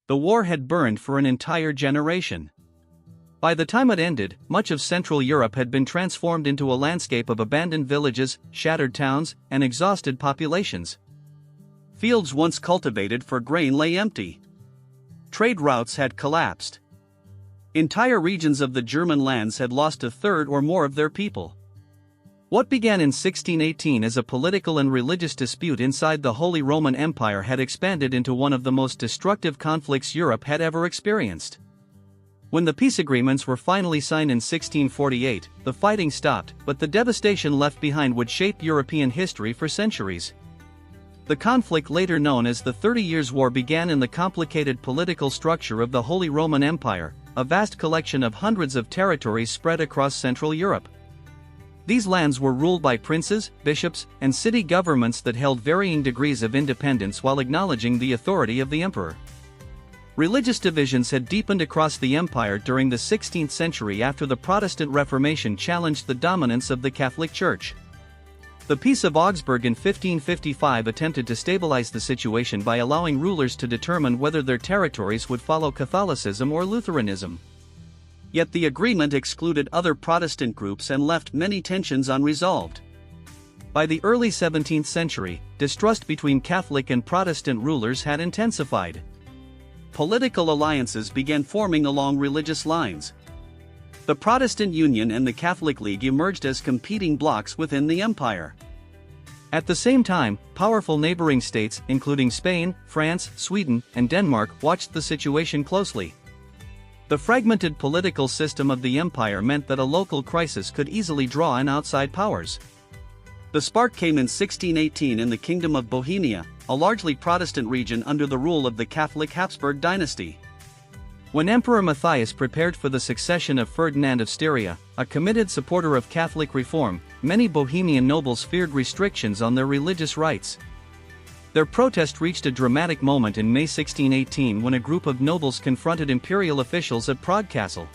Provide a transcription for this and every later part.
The war had burned for an entire generation. By the time it ended, much of Central Europe had been transformed into a landscape of abandoned villages, shattered towns, and exhausted populations. Fields once cultivated for grain lay empty. Trade routes had collapsed. Entire regions of the German lands had lost a third or more of their people. What began in 1618 as a political and religious dispute inside the Holy Roman Empire had expanded into one of the most destructive conflicts Europe had ever experienced. When the peace agreements were finally signed in 1648, the fighting stopped, but the devastation left behind would shape European history for centuries. The conflict, later known as the 30 Years' War, began in the complicated political structure of the Holy Roman Empire, a vast collection of hundreds of territories spread across Central Europe. These lands were ruled by princes, bishops, and city governments that held varying degrees of independence while acknowledging the authority of the emperor. Religious divisions had deepened across the empire during the 16th century after the Protestant Reformation challenged the dominance of the Catholic Church. The Peace of Augsburg in 1555 attempted to stabilize the situation by allowing rulers to determine whether their territories would follow Catholicism or Lutheranism. Yet the agreement excluded other Protestant groups and left many tensions unresolved. By the early 17th century, distrust between Catholic and Protestant rulers had intensified. Political alliances began forming along religious lines. The Protestant Union and the Catholic League emerged as competing blocs within the empire. At the same time, powerful neighboring states, including Spain, France, Sweden, and Denmark, watched the situation closely. The fragmented political system of the empire meant that a local crisis could easily draw in outside powers. The spark came in 1618 in the Kingdom of Bohemia, a largely Protestant region under the rule of the Catholic Habsburg dynasty. When Emperor Matthias prepared for the succession of Ferdinand of Styria, a committed supporter of Catholic reform, many Bohemian nobles feared restrictions on their religious rights. Their protest reached a dramatic moment in May 1618 when a group of nobles confronted imperial officials at Prague Castle.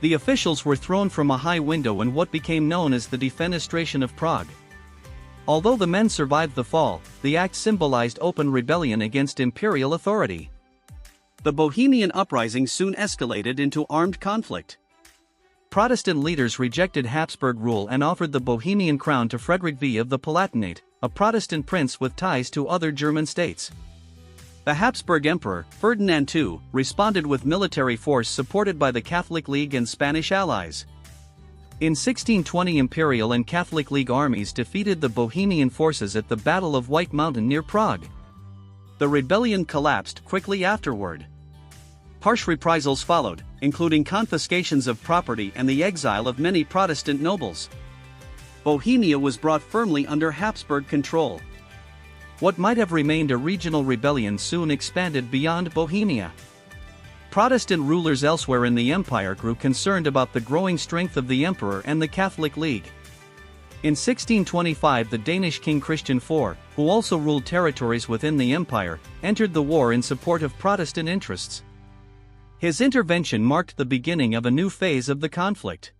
The officials were thrown from a high window in what became known as the Defenestration of Prague. Although the men survived the fall, the act symbolized open rebellion against imperial authority. The Bohemian uprising soon escalated into armed conflict. Protestant leaders rejected Habsburg rule and offered the Bohemian crown to Frederick V of the Palatinate, a Protestant prince with ties to other German states. The Habsburg Emperor, Ferdinand II, responded with military force supported by the Catholic League and Spanish allies. In 1620, Imperial and Catholic League armies defeated the Bohemian forces at the Battle of White Mountain near Prague. The rebellion collapsed quickly afterward. Harsh reprisals followed, including confiscations of property and the exile of many Protestant nobles. Bohemia was brought firmly under Habsburg control. What might have remained a regional rebellion soon expanded beyond Bohemia. Protestant rulers elsewhere in the empire grew concerned about the growing strength of the emperor and the Catholic League. In 1625, the Danish king Christian IV, who also ruled territories within the empire, entered the war in support of Protestant interests. His intervention marked the beginning of a new phase of the conflict.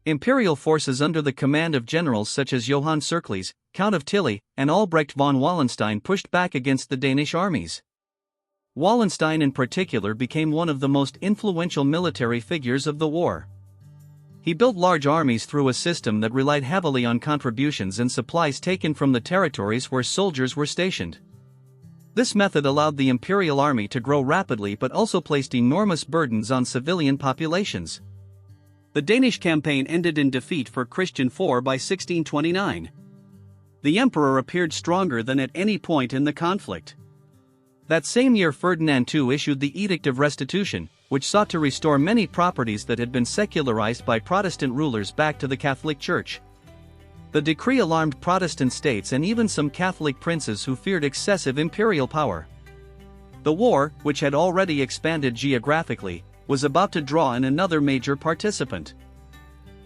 Imperial forces under the command of generals such as Johann Cercles, Count of Tilly, and Albrecht von Wallenstein pushed back against the Danish armies. Wallenstein in particular became one of the most influential military figures of the war. He built large armies through a system that relied heavily on contributions and supplies taken from the territories where soldiers were stationed. This method allowed the imperial army to grow rapidly but also placed enormous burdens on civilian populations. The Danish campaign ended in defeat for Christian IV by 1629. The emperor appeared stronger than at any point in the conflict. That same year, Ferdinand II issued the Edict of Restitution, which sought to restore many properties that had been secularized by Protestant rulers back to the Catholic Church. The decree alarmed Protestant states and even some Catholic princes who feared excessive imperial power. The war, which had already expanded geographically, was about to draw in another major participant.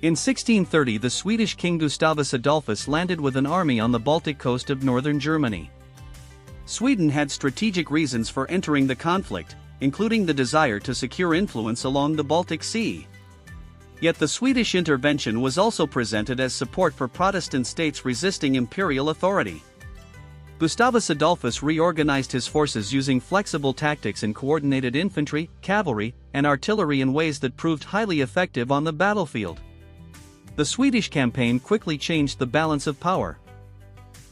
In 1630, the Swedish king Gustavus Adolphus landed with an army on the Baltic coast of northern Germany. Sweden had strategic reasons for entering the conflict, including the desire to secure influence along the Baltic Sea. Yet the Swedish intervention was also presented as support for Protestant states resisting imperial authority. Gustavus Adolphus reorganized his forces using flexible tactics and coordinated infantry, cavalry, and artillery in ways that proved highly effective on the battlefield. The Swedish campaign quickly changed the balance of power.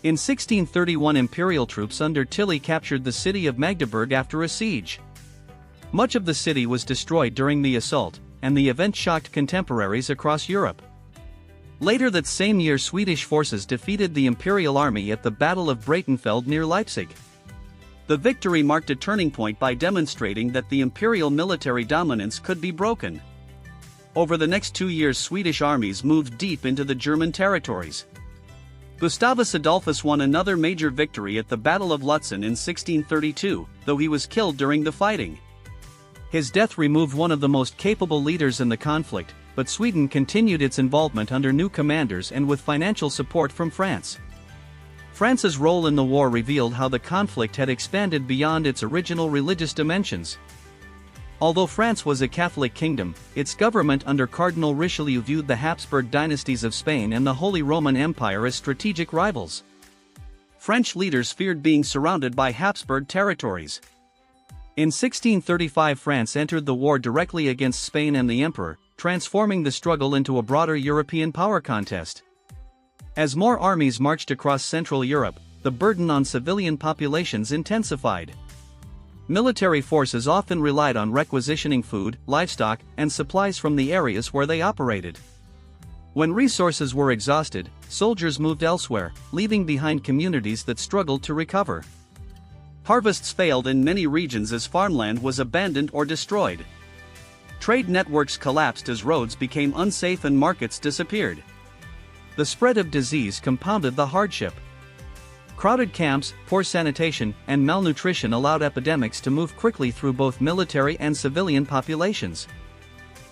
In 1631, imperial troops under Tilly captured the city of Magdeburg after a siege. Much of the city was destroyed during the assault, and the event shocked contemporaries across Europe. Later that same year, Swedish forces defeated the imperial army at the Battle of Breitenfeld near Leipzig. The victory marked a turning point by demonstrating that the imperial military dominance could be broken. Over the next 2 years, Swedish armies moved deep into the German territories. Gustavus Adolphus won another major victory at the Battle of Lutzen in 1632, though he was killed during the fighting. His death removed one of the most capable leaders in the conflict, but Sweden continued its involvement under new commanders and with financial support from France. France's role in the war revealed how the conflict had expanded beyond its original religious dimensions. Although France was a Catholic kingdom, its government under Cardinal Richelieu viewed the Habsburg dynasties of Spain and the Holy Roman Empire as strategic rivals. French leaders feared being surrounded by Habsburg territories. In 1635, France entered the war directly against Spain and the Emperor, transforming the struggle into a broader European power contest. As more armies marched across Central Europe, the burden on civilian populations intensified. Military forces often relied on requisitioning food, livestock, and supplies from the areas where they operated. When resources were exhausted, soldiers moved elsewhere, leaving behind communities that struggled to recover. Harvests failed in many regions as farmland was abandoned or destroyed. Trade networks collapsed as roads became unsafe and markets disappeared. The spread of disease compounded the hardship. Crowded camps, poor sanitation, and malnutrition allowed epidemics to move quickly through both military and civilian populations.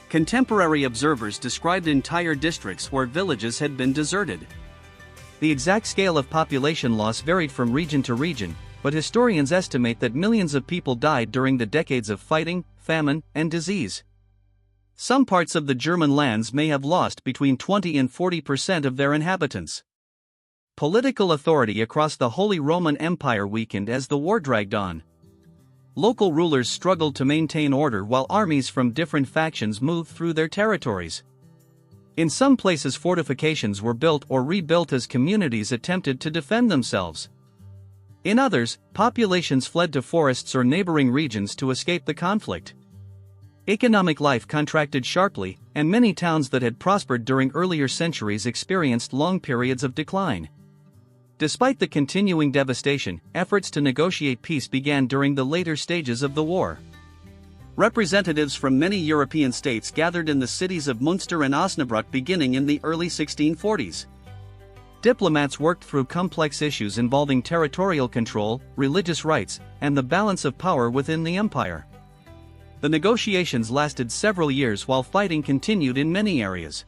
Contemporary observers described entire districts where villages had been deserted. The exact scale of population loss varied from region to region, but historians estimate that millions of people died during the decades of fighting, famine, and disease. Some parts of the German lands may have lost between 20 and 40% of their inhabitants. Political authority across the Holy Roman Empire weakened as the war dragged on. Local rulers struggled to maintain order while armies from different factions moved through their territories. In some places, fortifications were built or rebuilt as communities attempted to defend themselves. In others, populations fled to forests or neighboring regions to escape the conflict. Economic life contracted sharply, and many towns that had prospered during earlier centuries experienced long periods of decline. Despite the continuing devastation, efforts to negotiate peace began during the later stages of the war. Representatives from many European states gathered in the cities of Münster and Osnabrück beginning in the early 1640s. Diplomats worked through complex issues involving territorial control, religious rights, and the balance of power within the empire. The negotiations lasted several years while fighting continued in many areas.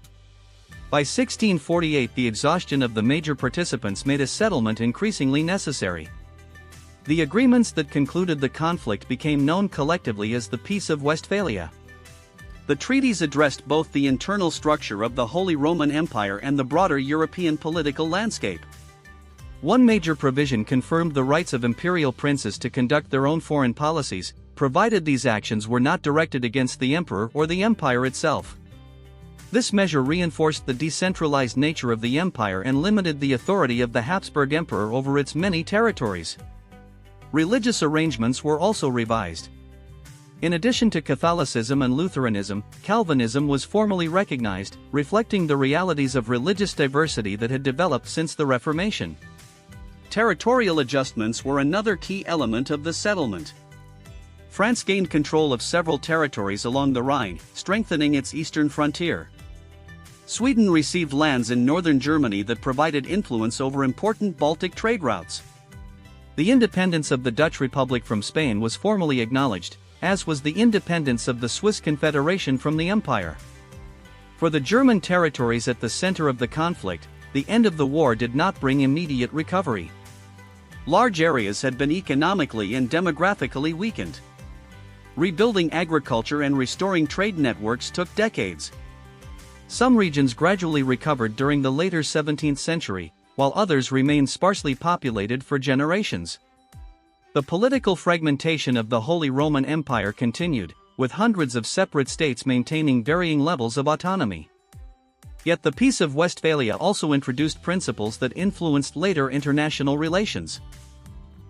By 1648, the exhaustion of the major participants made a settlement increasingly necessary. The agreements that concluded the conflict became known collectively as the Peace of Westphalia. The treaties addressed both the internal structure of the Holy Roman Empire and the broader European political landscape. One major provision confirmed the rights of imperial princes to conduct their own foreign policies, provided these actions were not directed against the emperor or the empire itself. This measure reinforced the decentralized nature of the empire and limited the authority of the Habsburg emperor over its many territories. Religious arrangements were also revised. In addition to Catholicism and Lutheranism, Calvinism was formally recognized, reflecting the realities of religious diversity that had developed since the Reformation. Territorial adjustments were another key element of the settlement. France gained control of several territories along the Rhine, strengthening its eastern frontier. Sweden received lands in northern Germany that provided influence over important Baltic trade routes. The independence of the Dutch Republic from Spain was formally acknowledged, as was the independence of the Swiss Confederation from the Empire. For the German territories at the center of the conflict, the end of the war did not bring immediate recovery. Large areas had been economically and demographically weakened. Rebuilding agriculture and restoring trade networks took decades. Some regions gradually recovered during the later 17th century, while others remained sparsely populated for generations. The political fragmentation of the Holy Roman Empire continued, with hundreds of separate states maintaining varying levels of autonomy. Yet the Peace of Westphalia also introduced principles that influenced later international relations.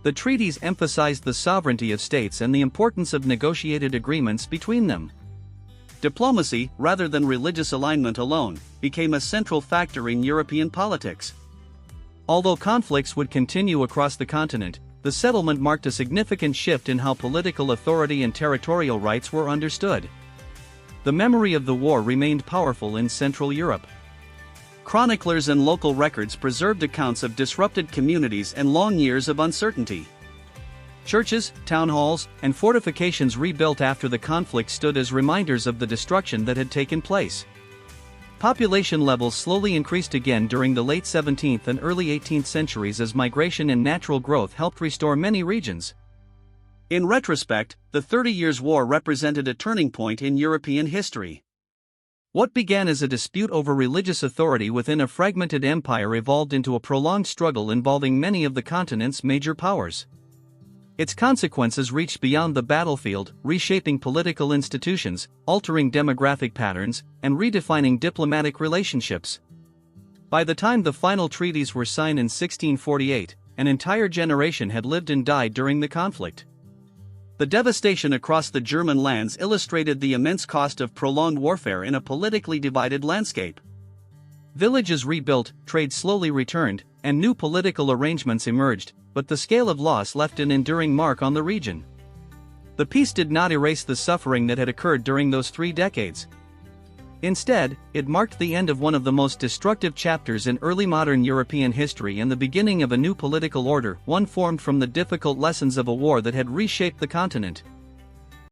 The treaties emphasized the sovereignty of states and the importance of negotiated agreements between them. Diplomacy, rather than religious alignment alone, became a central factor in European politics. Although conflicts would continue across the continent, the settlement marked a significant shift in how political authority and territorial rights were understood. The memory of the war remained powerful in Central Europe. Chroniclers and local records preserved accounts of disrupted communities and long years of uncertainty. Churches, town halls, and fortifications rebuilt after the conflict stood as reminders of the destruction that had taken place. Population levels slowly increased again during the late 17th and early 18th centuries as migration and natural growth helped restore many regions. In retrospect, the 30 Years' War represented a turning point in European history. What began as a dispute over religious authority within a fragmented empire evolved into a prolonged struggle involving many of the continent's major powers. Its consequences reached beyond the battlefield, reshaping political institutions, altering demographic patterns, and redefining diplomatic relationships. By the time the final treaties were signed in 1648, an entire generation had lived and died during the conflict. The devastation across the German lands illustrated the immense cost of prolonged warfare in a politically divided landscape. Villages rebuilt, trade slowly returned, and new political arrangements emerged, but the scale of loss left an enduring mark on the region. The peace did not erase the suffering that had occurred during those 3 decades. Instead, it marked the end of one of the most destructive chapters in early modern European history and the beginning of a new political order, one formed from the difficult lessons of a war that had reshaped the continent.